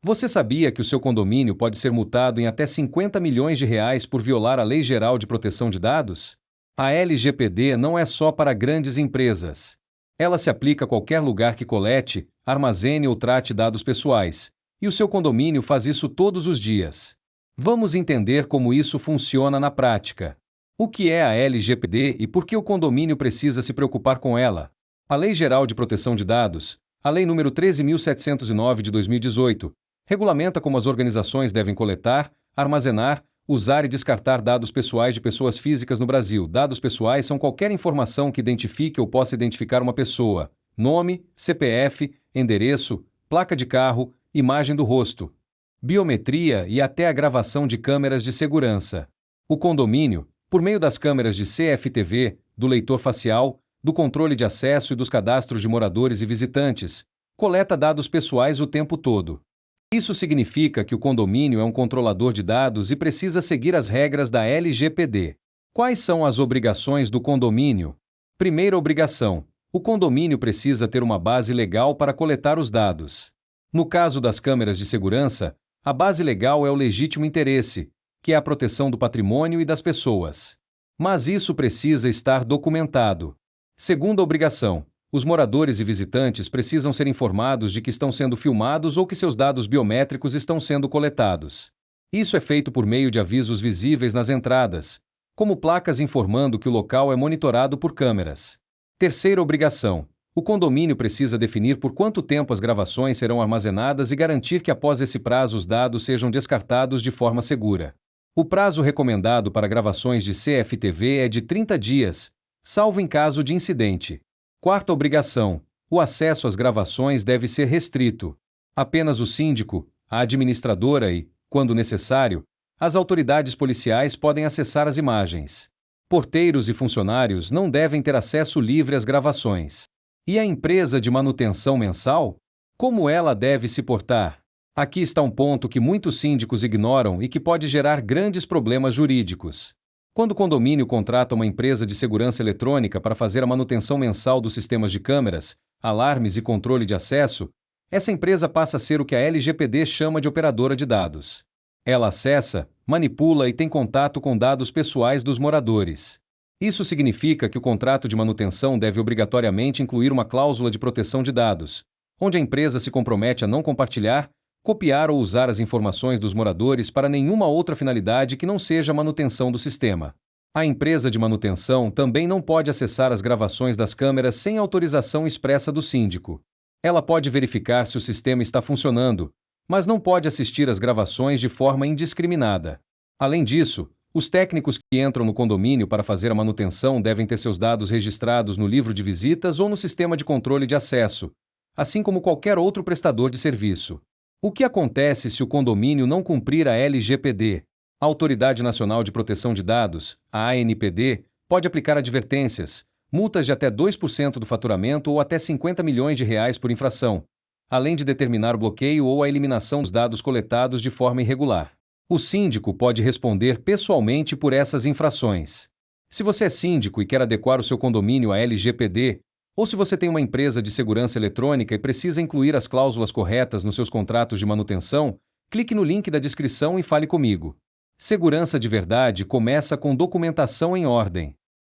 Você sabia que o seu condomínio pode ser multado em até R$ 50 milhões por violar a Lei Geral de Proteção de Dados? A LGPD não é só para grandes empresas. Ela se aplica a qualquer lugar que colete, armazene ou trate dados pessoais, e o seu condomínio faz isso todos os dias. Vamos entender como isso funciona na prática. O que é a LGPD e por que o condomínio precisa se preocupar com ela? A Lei Geral de Proteção de Dados, a Lei nº 13.709 de 2018, regulamenta como as organizações devem coletar, armazenar, usar e descartar dados pessoais de pessoas físicas no Brasil. Dados pessoais são qualquer informação que identifique ou possa identificar uma pessoa: nome, CPF, endereço, placa de carro, imagem do rosto, biometria e até a gravação de câmeras de segurança. O condomínio, por meio das câmeras de CFTV, do leitor facial, do controle de acesso e dos cadastros de moradores e visitantes, coleta dados pessoais o tempo todo. Isso significa que o condomínio é um controlador de dados e precisa seguir as regras da LGPD. Quais são as obrigações do condomínio? Primeira obrigação: o condomínio precisa ter uma base legal para coletar os dados. No caso das câmeras de segurança, a base legal é o legítimo interesse, que é a proteção do patrimônio e das pessoas. Mas isso precisa estar documentado. Segunda obrigação: os moradores e visitantes precisam ser informados de que estão sendo filmados ou que seus dados biométricos estão sendo coletados. Isso é feito por meio de avisos visíveis nas entradas, como placas informando que o local é monitorado por câmeras. Terceira obrigação: o condomínio precisa definir por quanto tempo as gravações serão armazenadas e garantir que após esse prazo os dados sejam descartados de forma segura. O prazo recomendado para gravações de CFTV é de 30 dias, salvo em caso de incidente. Quarta obrigação: o acesso às gravações deve ser restrito. Apenas o síndico, a administradora e, quando necessário, as autoridades policiais podem acessar as imagens. Porteiros e funcionários não devem ter acesso livre às gravações. E a empresa de manutenção mensal? Como ela deve se portar? Aqui está um ponto que muitos síndicos ignoram e que pode gerar grandes problemas jurídicos. Quando o condomínio contrata uma empresa de segurança eletrônica para fazer a manutenção mensal dos sistemas de câmeras, alarmes e controle de acesso, essa empresa passa a ser o que a LGPD chama de operadora de dados. Ela acessa, manipula e tem contato com dados pessoais dos moradores. Isso significa que o contrato de manutenção deve obrigatoriamente incluir uma cláusula de proteção de dados, onde a empresa se compromete a não compartilhar, copiar ou usar as informações dos moradores para nenhuma outra finalidade que não seja a manutenção do sistema. A empresa de manutenção também não pode acessar as gravações das câmeras sem autorização expressa do síndico. Ela pode verificar se o sistema está funcionando, mas não pode assistir às gravações de forma indiscriminada. Além disso, os técnicos que entram no condomínio para fazer a manutenção devem ter seus dados registrados no livro de visitas ou no sistema de controle de acesso, assim como qualquer outro prestador de serviço. O que acontece se o condomínio não cumprir a LGPD? A Autoridade Nacional de Proteção de Dados, a ANPD, pode aplicar advertências, multas de até 2% do faturamento ou até R$ 50 milhões por infração, além de determinar o bloqueio ou a eliminação dos dados coletados de forma irregular. O síndico pode responder pessoalmente por essas infrações. Se você é síndico e quer adequar o seu condomínio à LGPD, ou se você tem uma empresa de segurança eletrônica e precisa incluir as cláusulas corretas nos seus contratos de manutenção, clique no link da descrição e fale comigo. Segurança de verdade começa com documentação em ordem.